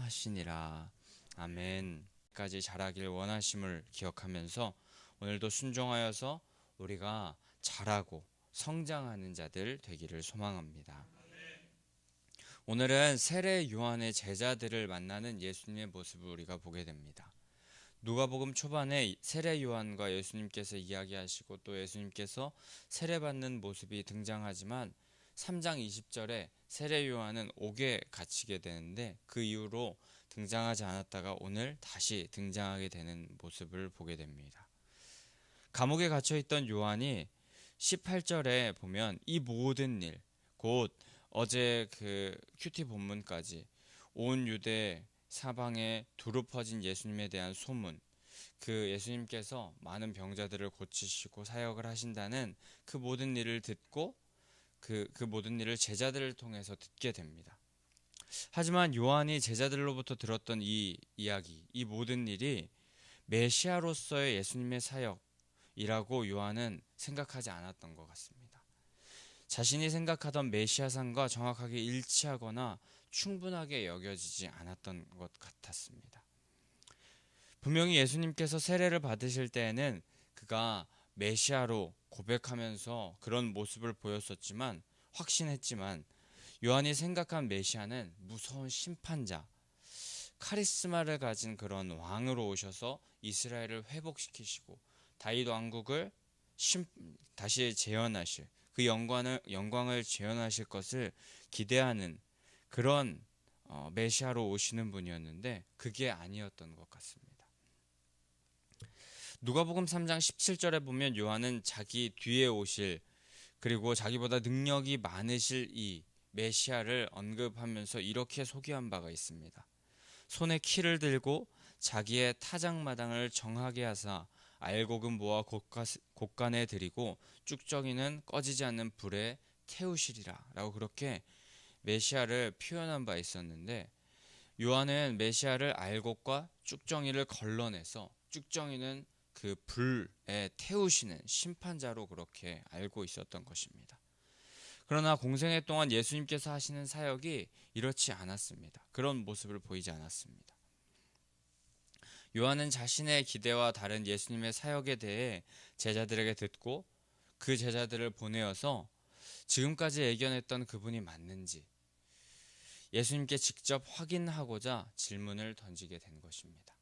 하시니라. 아멘. 까지 자라길 원하심을 기억하면서 오늘도 순종하여서 우리가 자라고 성장하는 자들 되기를 소망합니다. 오늘은 세례 요한의 제자들을 만나는 예수님의 모습을 우리가 보게 됩니다. 누가복음 초반에 세례 요한과 예수님께서 이야기하시고 또 예수님께서 세례받는 모습이 등장하지만 3장 20절에 세례 요한은 옥에 갇히게 되는데 그 이후로 등장하지 않았다가 오늘 다시 등장하게 되는 모습을 보게 됩니다. 감옥에 갇혀있던 요한이 18절에 보면 이 모든 일, 곧 어제 그 큐티 본문까지 온 유대 사방에 두루 퍼진 예수님에 대한 소문, 그 예수님께서 많은 병자들을 고치시고 사역을 하신다는 그 모든 일을 듣고 그 모든 일을 제자들을 통해서 듣게 됩니다. 하지만 요한이 제자들로부터 들었던 이 이야기, 이 모든 일이 메시아로서의 예수님의 사역이라고 요한은 생각하지 않았던 것 같습니다. 자신이 생각하던 메시아상과 정확하게 일치하거나 충분하게 여겨지지 않았던 것 같았습니다. 분명히 예수님께서 세례를 받으실 때에는 그가 메시아로 고백하면서 그런 모습을 보였었지만 확신했지만 요한이 생각한 메시아는 무서운 심판자, 카리스마를 가진 그런 왕으로 오셔서 이스라엘을 회복시키시고 다윗 왕국을 다시 재현하실 그 영광을 재현하실 것을 기대하는 그런 메시아로 오시는 분이었는데 그게 아니었던 것 같습니다. 누가복음 3장 17절에 보면 요한은 자기 뒤에 오실 그리고 자기보다 능력이 많으실 이 메시아를 언급하면서 이렇게 소개한 바가 있습니다. 손에 키를 들고 자기의 타작마당을 정하게 하사 알곡은 모아 곳간에 들이고 쭉정이는 꺼지지 않는 불에 태우시리라 라고 그렇게 메시아를 표현한 바 있었는데 요한은 메시아를 알곡과 쭉정이를 걸러내서 쭉정이는 그 불에 태우시는 심판자로 그렇게 알고 있었던 것입니다. 그러나 공생애 동안 예수님께서 하시는 사역이 이렇지 않았습니다. 그런 모습을 보이지 않았습니다. 요한은 자신의 기대와 다른 예수님의 사역에 대해 제자들에게 듣고 그 제자들을 보내어서 지금까지 예견했던 그분이 맞는지 예수님께 직접 확인하고자 질문을 던지게 된 것입니다.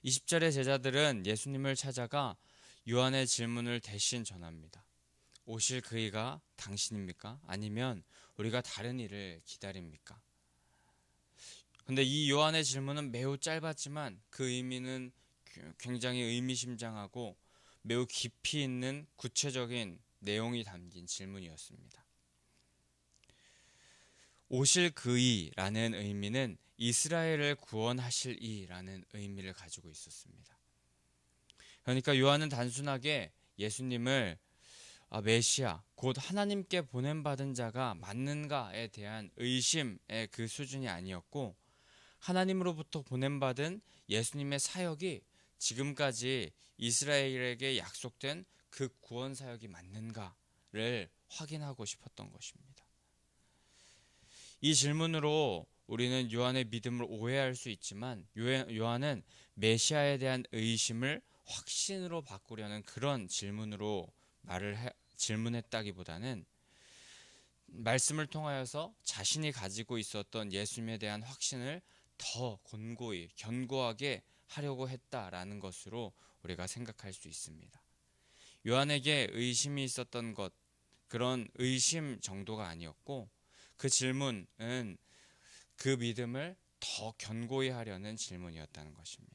20절의 제자들은 예수님을 찾아가 요한의 질문을 대신 전합니다. 오실 그이가 당신입니까? 아니면 우리가 다른 일을 기다립니까? 근데 이 요한의 질문은 매우 짧았지만 그 의미는 굉장히 의미심장하고 매우 깊이 있는 구체적인 내용이 담긴 질문이었습니다. 오실 그이라는 의미는 이스라엘을 구원하실 이라는 의미를 가지고 있었습니다. 그러니까 요한은 단순하게 예수님을 메시아, 곧 하나님께 보냄받은 자가 맞는가에 대한 의심의 그 수준이 아니었고 하나님으로부터 보냄받은 예수님의 사역이 지금까지 이스라엘에게 약속된 그 구원 사역이 맞는가를 확인하고 싶었던 것입니다. 이 질문으로 우리는 요한의 믿음을 오해할 수 있지만 요한은 메시아에 대한 의심을 확신으로 바꾸려는 그런 질문으로 질문했다기보다는 말씀을 통하여서 자신이 가지고 있었던 예수님에 대한 확신을 더 견고히 견고하게 하려고 했다라는 것으로 우리가 생각할 수 있습니다. 요한에게 의심이 있었던 것, 그런 의심 정도가 아니었고 그 질문은 그 믿음을 더 견고히 하려는 질문이었다는 것입니다.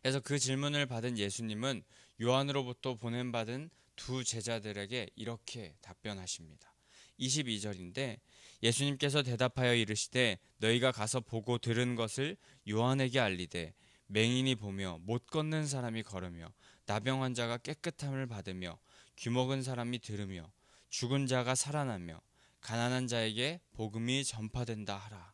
그래서 그 질문을 받은 예수님은 요한으로부터 보냄받은 두 제자들에게 이렇게 답변하십니다. 22절인데 예수님께서 대답하여 이르시되 너희가 가서 보고 들은 것을 요한에게 알리되 맹인이 보며 못 걷는 사람이 걸으며 나병 환자가 깨끗함을 받으며 귀먹은 사람이 들으며 죽은 자가 살아나며 가난한 자에게 복음이 전파된다 하라.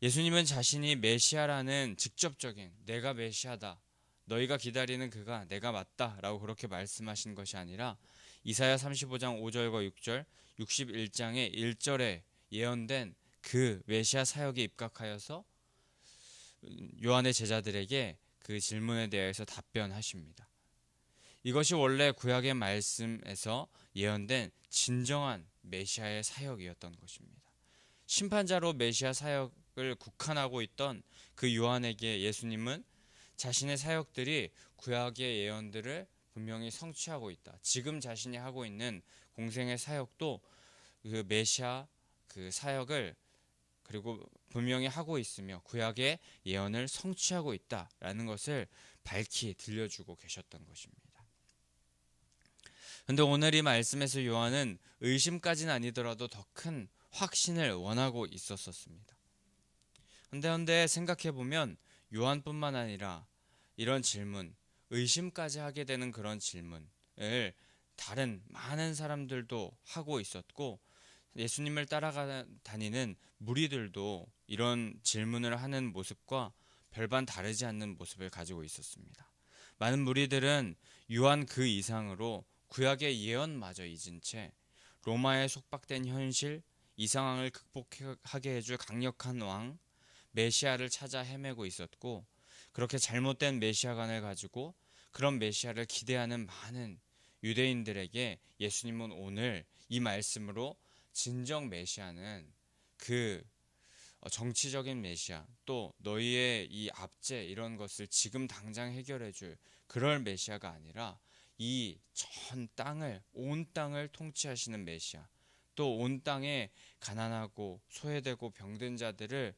예수님은 자신이 메시아라는 직접적인 내가 메시아다, 너희가 기다리는 그가 내가 맞다 라고 그렇게 말씀하신 것이 아니라 이사야 35장 5절과 6절, 61장의 1절에 예언된 그 메시아 사역에 입각하여서 요한의 제자들에게 그 질문에 대해서 답변하십니다. 이것이 원래 구약의 말씀에서 예언된 진정한 메시아의 사역이었던 것입니다. 심판자로 메시아 사역을 국한하고 있던 그 요한에게 예수님은 자신의 사역들이 구약의 예언들을 분명히 성취하고 있다. 지금 자신이 하고 있는 공생의 사역도 그 메시아 그 사역을 그리고 분명히 하고 있으며 구약의 예언을 성취하고 있다라는 것을 밝히 들려주고 계셨던 것입니다. 근데 오늘 이 말씀에서 요한은 의심까지는 아니더라도 더 큰 확신을 원하고 있었습니다. 근데 생각해 보면 요한뿐만 아니라 이런 질문, 의심까지 하게 되는 그런 질문을 다른 많은 사람들도 하고 있었고 예수님을 따라다니는 무리들도 이런 질문을 하는 모습과 별반 다르지 않는 모습을 가지고 있었습니다. 많은 무리들은 요한 그 이상으로 구약의 예언마저 잊은 채 로마에 속박된 현실, 이 상황을 극복하게 해줄 강력한 왕, 메시아를 찾아 헤매고 있었고 그렇게 잘못된 메시아관을 가지고 그런 메시아를 기대하는 많은 유대인들에게 예수님은 오늘 이 말씀으로 진정 메시아는 그 정치적인 메시아 또 너희의 이 압제 이런 것을 지금 당장 해결해줄 그럴 메시아가 아니라 이 전 땅을 온 땅을 통치하시는 메시아 또 온 땅에 가난하고 소외되고 병든 자들을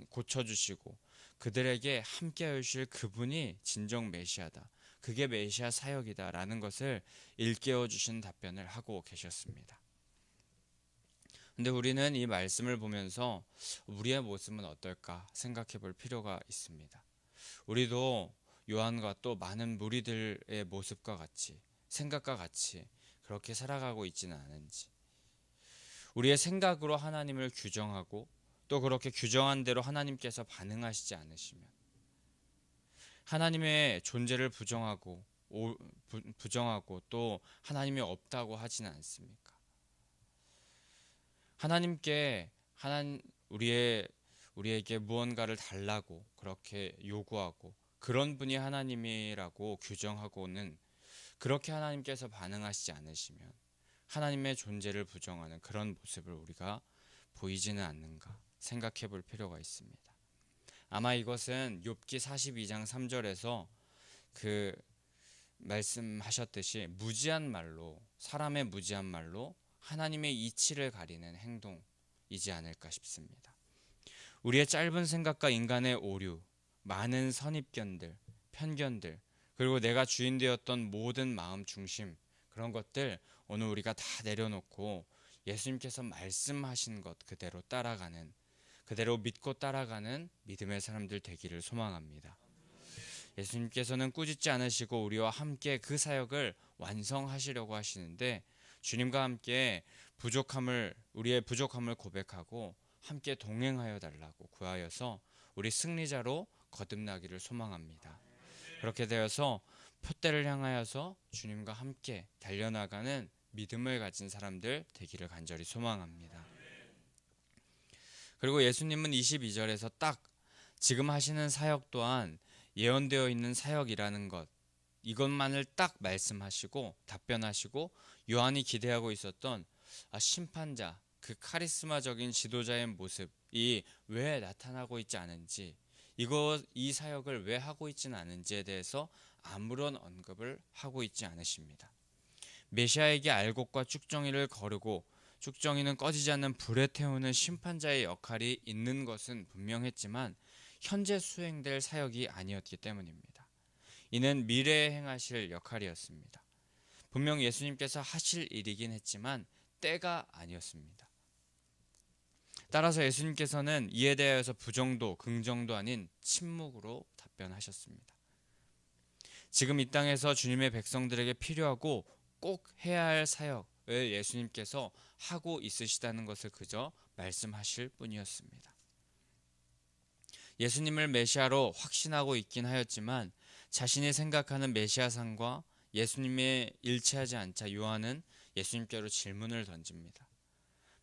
고쳐주시고 그들에게 함께 하실 그분이 진정 메시아다. 그게 메시아 사역이다 라는 것을 일깨워 주신 답변을 하고 계셨습니다. 근데 우리는 이 말씀을 보면서 우리의 모습은 어떨까 생각해 볼 필요가 있습니다. 우리도 요한과 또 많은 무리들의 모습과 같이 생각과 같이 그렇게 살아가고 있지는 않은지 우리의 생각으로 하나님을 규정하고 또 그렇게 규정한 대로 하나님께서 반응하시지 않으시면 하나님의 존재를 부정하고 또 하나님이 없다고 하지는 않습니까? 하나님께 우리에게 무언가를 달라고 그렇게 요구하고 그런 분이 하나님이라고 규정하고는 그렇게 하나님께서 반응하시지 않으시면 하나님의 존재를 부정하는 그런 모습을 우리가 보이지는 않는가 생각해 볼 필요가 있습니다. 아마 이것은 욥기 42장 3절에서 그 말씀하셨듯이 무지한 말로 사람의 무지한 말로 하나님의 이치를 가리는 행동이지 않을까 싶습니다. 우리의 짧은 생각과 인간의 오류, 많은 선입견들, 편견들, 그리고 내가 주인 되었던 모든 마음 중심 그런 것들 오늘 우리가 다 내려놓고 예수님께서 말씀하신 것 그대로 따라가는 그대로 믿고 따라가는 믿음의 사람들 되기를 소망합니다. 예수님께서는 꾸짖지 않으시고 우리와 함께 그 사역을 완성하시려고 하시는데 주님과 함께 우리의 부족함을 고백하고 함께 동행하여 달라고 구하여서 우리 승리자로 거듭나기를 소망합니다. 그렇게 되어서 표대를 향하여서 주님과 함께 달려나가는 믿음을 가진 사람들 되기를 간절히 소망합니다. 그리고 예수님은 22절에서 딱 지금 하시는 사역 또한 예언되어 있는 사역이라는 것 이것만을 딱 말씀하시고 답변하시고 요한이 기대하고 있었던 심판자 그 카리스마적인 지도자의 모습이 왜 나타나고 있지 않은지 이 사역을 왜 하고 있지는 않은지에 대해서 아무런 언급을 하고 있지 않으십니다. 메시아에게 알곡과 쭉정이를 거르고 쭉정이는 꺼지지 않는 불에 태우는 심판자의 역할이 있는 것은 분명했지만 현재 수행될 사역이 아니었기 때문입니다. 이는 미래에 행하실 역할이었습니다. 분명 예수님께서 하실 일이긴 했지만 때가 아니었습니다. 따라서 예수님께서는 이에 대하여서 부정도 긍정도 아닌 침묵으로 답변하셨습니다. 지금 이 땅에서 주님의 백성들에게 필요하고 꼭 해야 할 사역을 예수님께서 하고 있으시다는 것을 그저 말씀하실 뿐이었습니다. 예수님을 메시아로 확신하고 있긴 하였지만 자신이 생각하는 메시아상과 예수님의 일치하지 않자 요한은 예수님께로 질문을 던집니다.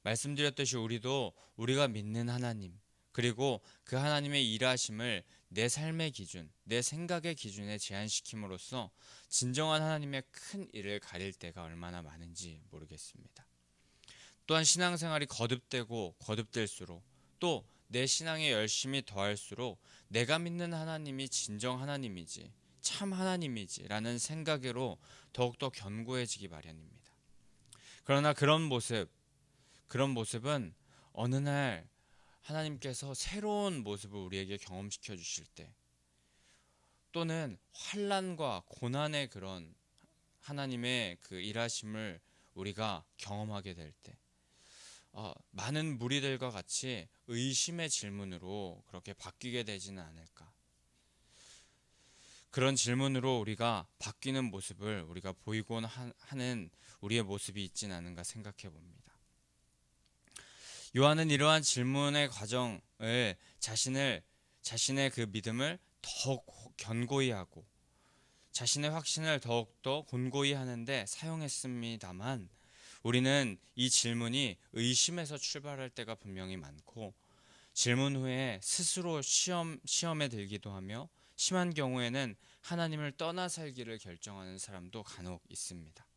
말씀드렸듯이 우리도 우리가 믿는 하나님, 그리고 그 하나님의 일하심을 내 삶의 기준, 내 생각의 기준에 제한시킴으로써 진정한 하나님의 큰 일을 가릴 때가 얼마나 많은지 모르겠습니다. 또한 신앙생활이 거듭되고 거듭될수록, 또 내 신앙에 열심히 더할수록 내가 믿는 하나님이 진정 하나님이지, 참 하나님이지 라는 생각으로 더욱더 견고해지기 마련입니다. 그러나 그런 모습은 어느 날 하나님께서 새로운 모습을 우리에게 경험시켜 주실 때, 또는 환난과 고난의 그런 하나님의 그 일하심을 우리가 경험하게 될 때, 많은 무리들과 같이 의심의 질문으로 그렇게 바뀌게 되지는 않을까. 그런 질문으로 우리가 바뀌는 모습을 우리가 보이곤 하는 우리의 모습이 있지는 않은가 생각해 봅니다. 요한은 이러한 질문의 과정을 자신의 그 믿음을 더 견고히 하고 자신의 확신을 더욱더 곤고히 하는데 사용했습니다만, 우리는 이 질문이 의심에서 출발할 때가 분명히 많고, 질문 후에 스스로 시험에 들기도 하며, 심한 경우에는 하나님을 떠나 살기를 결정하는 사람도 간혹 있습니다.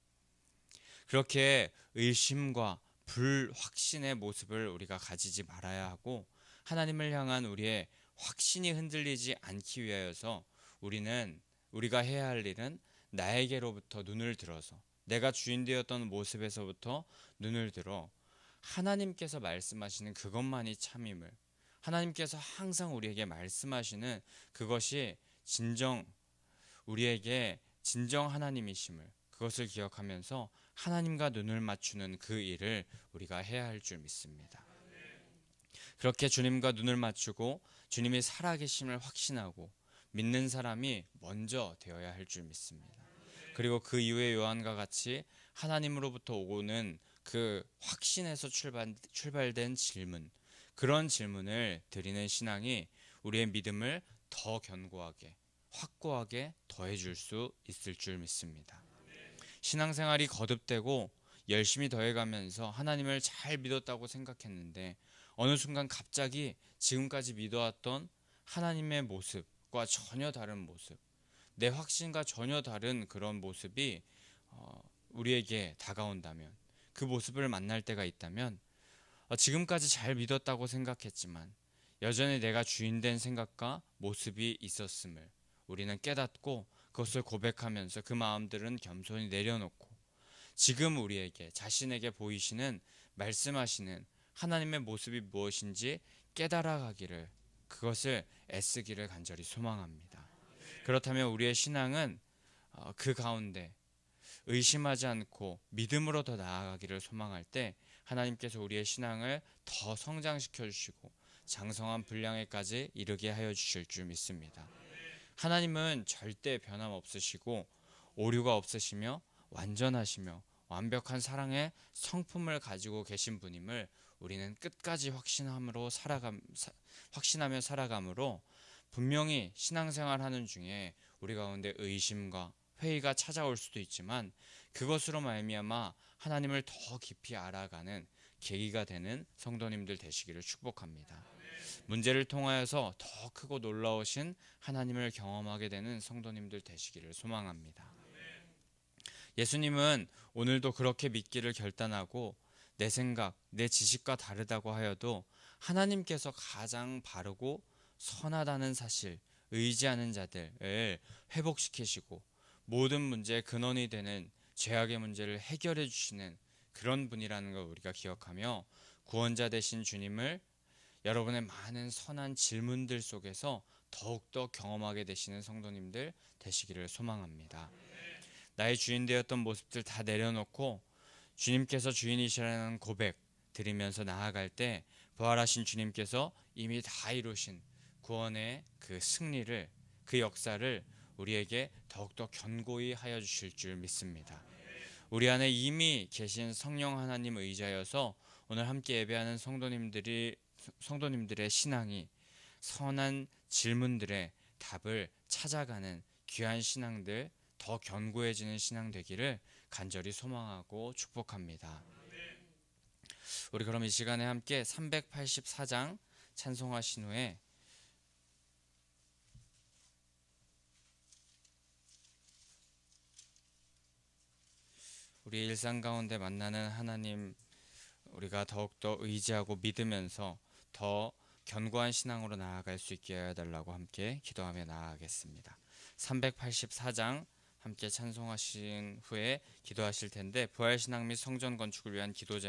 그렇게 의심과 불확신의 모습을 우리가 가지지 말아야 하고, 하나님을 향한 우리의 확신이 흔들리지 않기 위하여서 우리가 해야 할 일은 나에게로부터 눈을 들어서, 내가 주인 되었던 모습에서부터 눈을 들어 하나님께서 말씀하시는 그것만이 참임을, 하나님께서 항상 우리에게 말씀하시는 그것이 우리에게 진정 하나님이심을, 그것을 기억하면서 하나님과 눈을 맞추는 그 일을 우리가 해야 할 줄 믿습니다. 그렇게 주님과 눈을 맞추고 주님이 살아계심을 확신하고 믿는 사람이 먼저 되어야 할 줄 믿습니다. 그리고 그 이후에 요한과 같이 하나님으로부터 오고는 그 확신에서 출발된 질문, 그런 질문을 드리는 신앙이 우리의 믿음을 더 견고하게, 확고하게 더해줄 수 있을 줄 믿습니다. 신앙생활이 거듭되고 열심히 더해가면서 하나님을 잘 믿었다고 생각했는데, 어느 순간 갑자기 지금까지 믿어왔던 하나님의 모습과 전혀 다른 모습, 내 확신과 전혀 다른 그런 모습이 우리에게 다가온다면, 그 모습을 만날 때가 있다면, 지금까지 잘 믿었다고 생각했지만 여전히 내가 주인된 생각과 모습이 있었음을 우리는 깨닫고, 그것을 고백하면서 그 마음들은 겸손히 내려놓고, 지금 우리에게 자신에게 보이시는, 말씀하시는 하나님의 모습이 무엇인지 깨달아가기를, 그것을 애쓰기를 간절히 소망합니다. 그렇다면 우리의 신앙은 그 가운데 의심하지 않고 믿음으로 더 나아가기를 소망할 때, 하나님께서 우리의 신앙을 더 성장시켜 주시고 장성한 분량에까지 이르게 하여 주실 줄 믿습니다. 하나님은 절대 변함없으시고 오류가 없으시며 완전하시며 완벽한 사랑의 성품을 가지고 계신 분임을 우리는 끝까지 확신하며 살아감으로, 분명히 신앙생활하는 중에 우리 가운데 의심과 회의가 찾아올 수도 있지만, 그것으로 말미암아 하나님을 더 깊이 알아가는 계기가 되는 성도님들 되시기를 축복합니다. 문제를 통하여서 더 크고 놀라우신 하나님을 경험하게 되는 성도님들 되시기를 소망합니다. 예수님은 오늘도 그렇게 믿기를 결단하고, 내 생각, 내 지식과 다르다고 하여도 하나님께서 가장 바르고 선하다는 사실, 의지하는 자들을 회복시키시고 모든 문제의 근원이 되는 죄악의 문제를 해결해 주시는 그런 분이라는 걸 우리가 기억하며, 구원자 되신 주님을 여러분의 많은 선한 질문들 속에서 더욱더 경험하게 되시는 성도님들 되시기를 소망합니다. 나의 주인 되었던 모습들 다 내려놓고 주님께서 주인이시라는 고백 드리면서 나아갈 때, 부활하신 주님께서 이미 다 이루신 구원의 그 승리를, 그 역사를 우리에게 더욱더 견고히 하여 주실 줄 믿습니다. 우리 안에 이미 계신 성령 하나님 의지하여서 오늘 함께 예배하는 성도님들의 신앙이 선한 질문들의 답을 찾아가는 귀한 신앙들, 더 견고해지는 신앙 되기를 간절히 소망하고 축복합니다. 우리 그럼 이 시간에 함께 384장 찬송하신 후에 우리 일상 가운데 만나는 하나님, 우리가 더욱더 의지하고 믿으면서 더 견고한 신앙으로 나아갈 수 있게 해달라고 함께 기도하며 나아가겠습니다. 384장 함께 찬송하신 후에 기도하실 텐데, 부활신앙 및 성전 건축을 위한 기도 제목